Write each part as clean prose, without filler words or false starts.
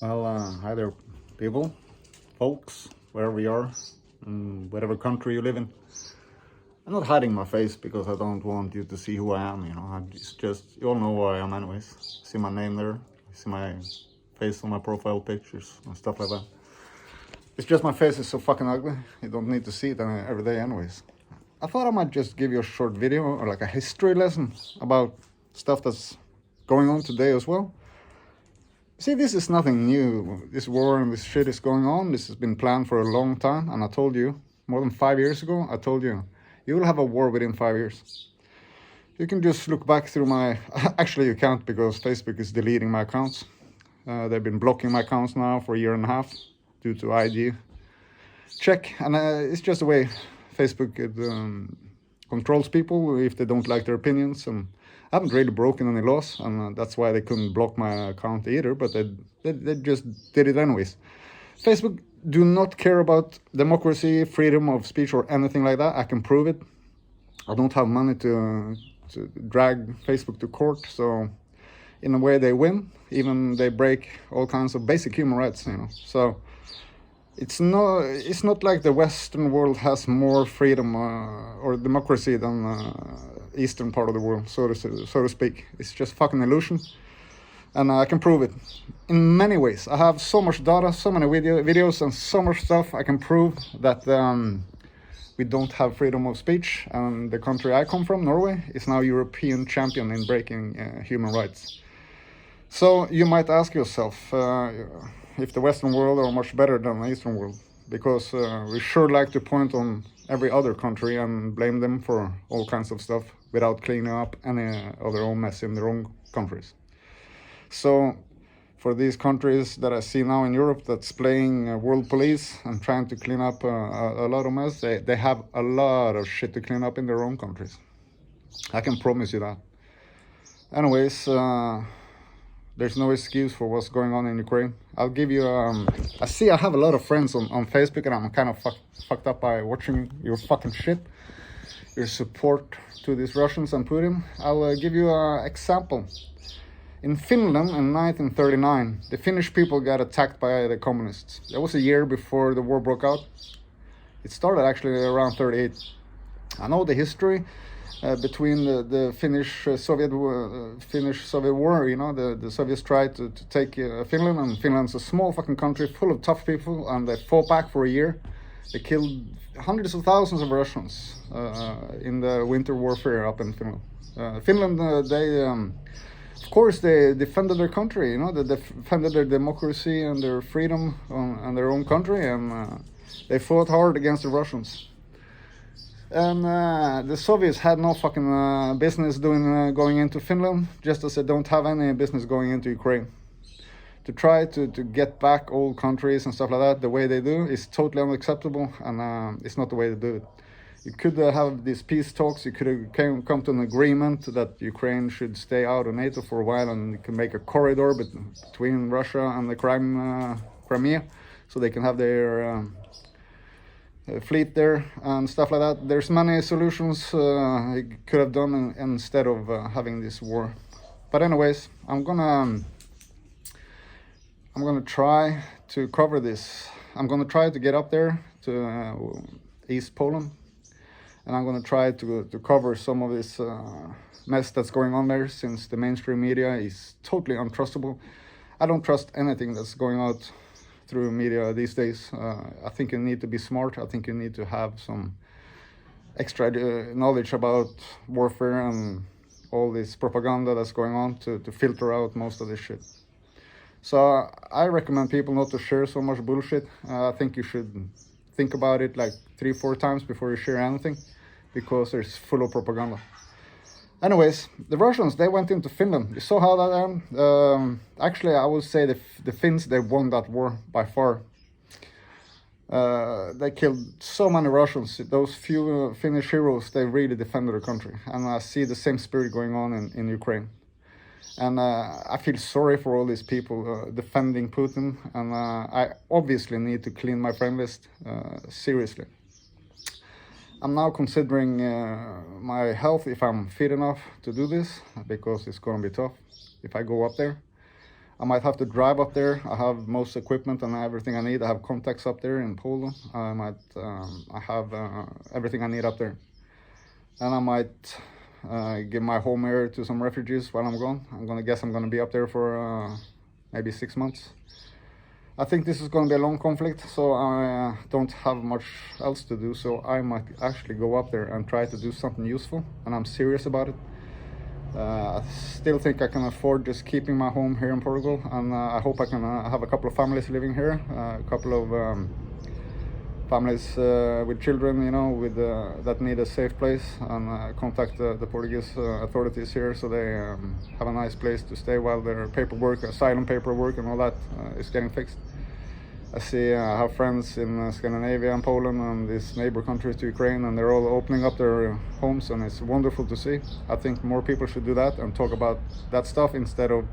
Well, hi there, people, folks, wherever you are, in whatever country you live in. I'm not hiding my face because I don't want you to see who I am. It's just you all know who I am, anyways. See my name there, see my face on my profile pictures and stuff like that. It's just my face is so fucking ugly. You don't need to see it every day, anyways. I thought I might just give you a short video or like a history lesson about stuff that's going on today as well. See, this is nothing new. This war and this shit is going on. This has been planned for a long time. And I told you, more than 5 years ago, I told you, you will have a war within 5 years. You can just look back through my... Actually, you can't because Facebook is deleting my accounts. They've been blocking my accounts now for a year and a half due to ID check. And it's just the way Facebook controls people if they don't like their opinions. And I haven't really broken any laws, and that's why they couldn't block my account either, but they just did it anyways. Facebook do not care about democracy, freedom of speech, or anything like that. I can prove it. I don't have money to drag Facebook to court, so in a way they win. Even they break all kinds of basic human rights, So it's not like the Western world has more freedom or democracy than eastern part of the world, so to speak. It's just fucking illusion, and I can prove it in many ways. I have so much data, so many videos, and so much stuff. I can prove that we don't have freedom of speech, and the country I come from, Norway, is now European champion in breaking human rights. So you might ask yourself if the Western world are much better than the Eastern world, because we sure like to point on every other country and blame them for all kinds of stuff without cleaning up any of their own mess in their own countries. So for these countries that I see now in Europe that's playing world police and trying to clean up a lot of mess, they have a lot of shit to clean up in their own countries. I can promise you that. Anyways, there's no excuse for what's going on in Ukraine. I'll give you... I see I have a lot of friends on Facebook, and I'm kind of fucked up by watching your fucking shit. Your support to these Russians and Putin. I'll give you an example. In Finland in 1939, the Finnish people got attacked by the communists. That was a year before the war broke out. It started actually around 38. I know the history. Between the Finnish-Soviet war, the Soviets tried to take Finland, and Finland's a small fucking country full of tough people, and they fought back for a year. They killed hundreds of thousands of Russians in the winter warfare up in Finland. Of course, they defended their country, they defended their democracy and their freedom and their own country, and they fought hard against the Russians. And the Soviets had no fucking business going into Finland, just as they don't have any business going into Ukraine. To try to get back old countries and stuff like that the way they do is totally unacceptable, and it's not the way to do it. You could have these peace talks, you could have come to an agreement that Ukraine should stay out of NATO for a while, and you can make a corridor between Russia and the Crimea, so they can have their... fleet there and stuff like that. There's many solutions you could have done instead of having this war. But anyways, I'm gonna try to cover this. I'm gonna try to get up there to East Poland, and I'm gonna try to cover some of this mess that's going on there, since the mainstream media is totally untrustable. I don't trust anything that's going out through media these days. I think you need to be smart. I think you need to have some extra knowledge about warfare and all this propaganda that's going on to filter out most of this shit. So I recommend people not to share so much bullshit. I think you should think about it like 3-4 times before you share anything, because it's full of propaganda. Anyways, the Russians, they went into Finland. You saw how that ended? Actually, I would say the Finns, they won that war by far. They killed so many Russians. Those few Finnish heroes, they really defended their country. And I see the same spirit going on in Ukraine. And I feel sorry for all these people defending Putin. And I obviously need to clean my friend list seriously. I'm now considering my health, if I'm fit enough to do this, because it's going to be tough if I go up there. I might have to drive up there. I have most equipment and everything I need. I have contacts up there in Poland. I have everything I need up there. And I might give my home here to some refugees while I'm gone. I'm gonna be up there for maybe 6 months. I think this is going to be a long conflict, so I don't have much else to do, so I might actually go up there and try to do something useful, and I'm serious about it. I still think I can afford just keeping my home here in Portugal, and I hope I can have a couple of families living here, a couple of families with children, you know, that need a safe place, and contact the Portuguese authorities here so they have a nice place to stay while their paperwork, asylum paperwork and all that is getting fixed. I have friends in Scandinavia and Poland and these neighbor countries to Ukraine, and they're all opening up their homes, and it's wonderful to see. I think more people should do that and talk about that stuff instead of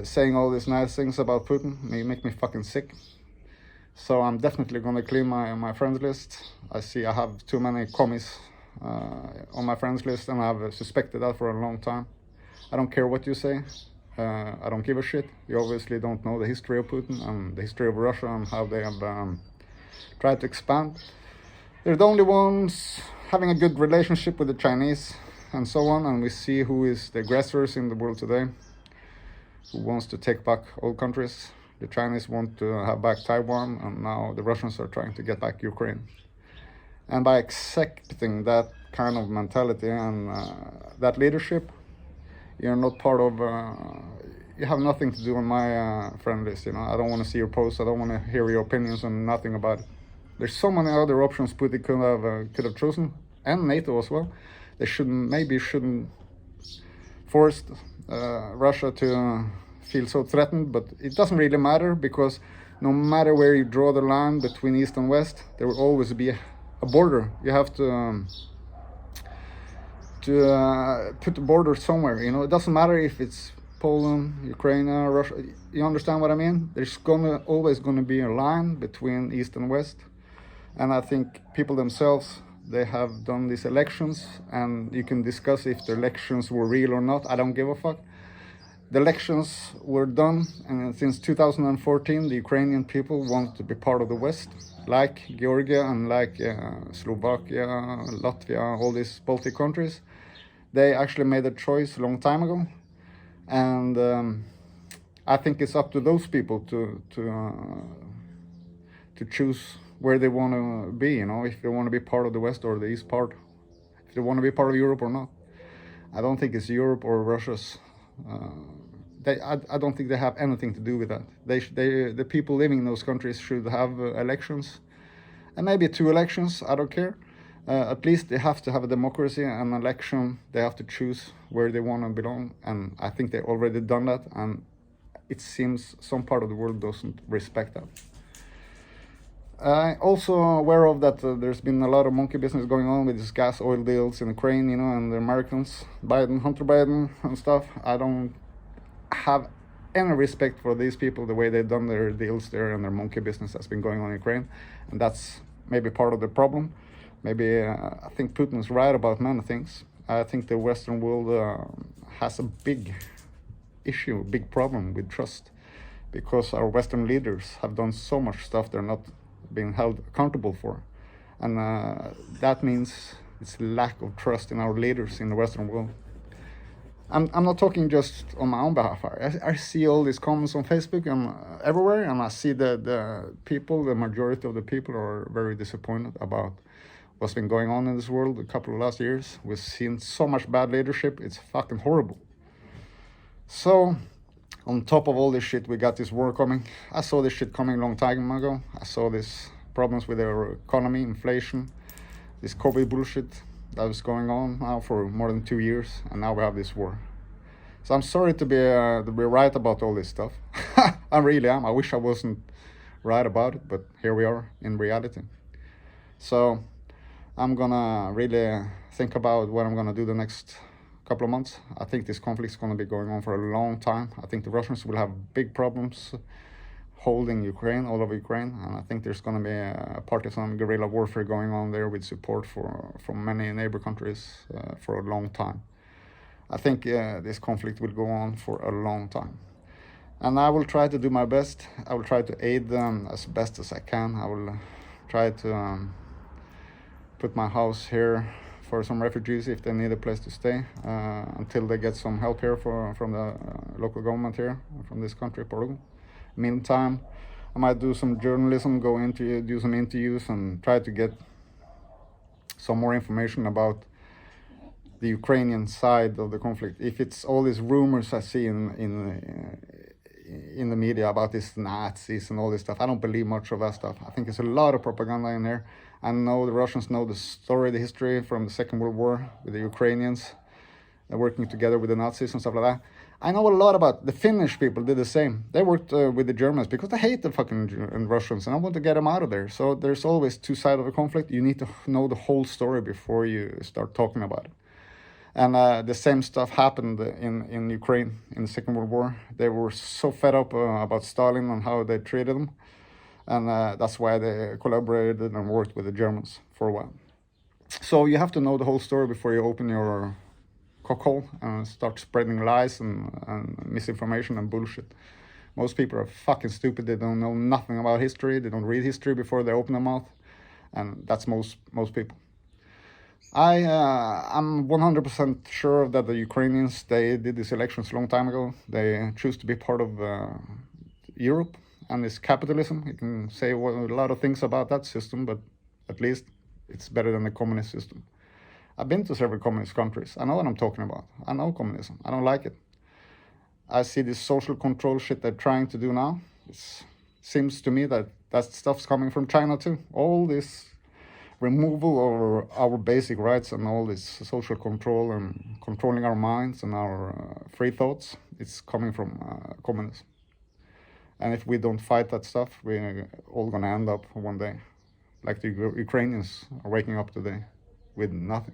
saying all these nice things about Putin. They make me fucking sick. So I'm definitely going to clean my friends list. I have too many commies on my friends list, and I've suspected that for a long time. I don't care what you say. I don't give a shit. You obviously don't know the history of Putin and the history of Russia and how they have tried to expand. They're the only ones having a good relationship with the Chinese and so on, and we see who is the aggressors in the world today, who wants to take back all countries. The Chinese want to have back Taiwan, and now the Russians are trying to get back Ukraine. And by accepting that kind of mentality and that leadership, you're not part of, you have nothing to do on my friend list, you know. I don't want to see your posts, I don't want to hear your opinions on nothing about it. There's so many other options Putin could have chosen, and NATO as well. They shouldn't force Russia to feel so threatened, but it doesn't really matter, because no matter where you draw the line between East and West, there will always be a border. You have to put the border somewhere, you know. It doesn't matter if it's Poland, Ukraine, Russia. You understand what I mean? There's always gonna be a line between East and West, and I think people themselves, they have done these elections, and you can discuss if the elections were real or not. I don't give a fuck. The elections were done, and since 2014, the Ukrainian people want to be part of the West, like Georgia and like Slovakia, Latvia, all these Baltic countries. They actually made a choice a long time ago, and I think it's up to those people to choose where they want to be. You know, if they want to be part of the West or the East part, if they want to be part of Europe or not. I don't think it's Europe or Russia's. I don't think they have anything to do with that. The people living in those countries should have elections, and maybe 2 elections. I don't care. At least they have to have a democracy, an election. They have to choose where they want to belong, and I think they've already done that, and it seems some part of the world doesn't respect that. I'm also aware of that there's been a lot of monkey business going on with these gas oil deals in Ukraine, you know, and the Americans, Hunter Biden and stuff. I don't have any respect for these people, the way they've done their deals there, and their monkey business that's been going on in Ukraine, and that's maybe part of the problem. Maybe I think Putin is right about many things. I think the Western world has a big issue, big problem with trust, because our Western leaders have done so much stuff they're not being held accountable for, and that means it's lack of trust in our leaders in the Western world. I'm not talking just on my own behalf. I see all these comments on Facebook and everywhere, and I see that the majority of the people are very disappointed about what's been going on in this world a couple of last years. We've seen so much bad leadership, it's fucking horrible. So, on top of all this shit, we got this war coming. I saw this shit coming a long time ago. I saw these problems with our economy, inflation, this COVID bullshit that was going on now for more than 2 years, and now we have this war. So I'm sorry to be right about all this stuff. I really am. I wish I wasn't right about it, but here we are in reality. So I'm gonna really think about what I'm gonna do the next couple of months. I think this conflict is gonna be going on for a long time. I think the Russians will have big problems holding Ukraine, all over Ukraine, and I think there's gonna be a partisan guerrilla warfare going on there with support from many neighbor countries for a long time. I think this conflict will go on for a long time. And I will try to do my best. I will try to aid them as best as I can. I will try to put my house here for some refugees if they need a place to stay until they get some help here from the local government here, from this country, Portugal. Meantime, I might do some journalism, do some interviews, and try to get some more information about the Ukrainian side of the conflict. If it's all these rumors I see in the media about these Nazis and all this stuff, I don't believe much of that stuff. I think there's a lot of propaganda in there. I know the Russians know the story, the history from the Second World War with the Ukrainians working together with the Nazis and stuff like that. I know a lot about the Finnish people did the same. They worked with the Germans because they hate the fucking Russians, and I want to get them out of there. So there's always two sides of a conflict. You need to know the whole story before you start talking about it. And the same stuff happened in Ukraine in the Second World War. They were so fed up about Stalin and how they treated them. And that's why they collaborated and worked with the Germans for a while. So you have to know the whole story before you open your cockhole and start spreading lies and misinformation and bullshit. Most people are fucking stupid. They don't know nothing about history. They don't read history before they open their mouth. And that's most people. I'm 100% sure that the Ukrainians, they did these elections a long time ago. They choose to be part of Europe and this capitalism. You can say a lot of things about that system, but at least it's better than the communist system. I've been to several communist countries. I know what I'm talking about. I know communism. I don't like it. I see this social control shit they're trying to do now. It seems to me that stuff's coming from China too. All this removal of our basic rights and all this social control and controlling our minds and our free thoughts, it's coming from communism. And if we don't fight that stuff, we're all gonna end up one day like the Ukrainians are waking up today with nothing.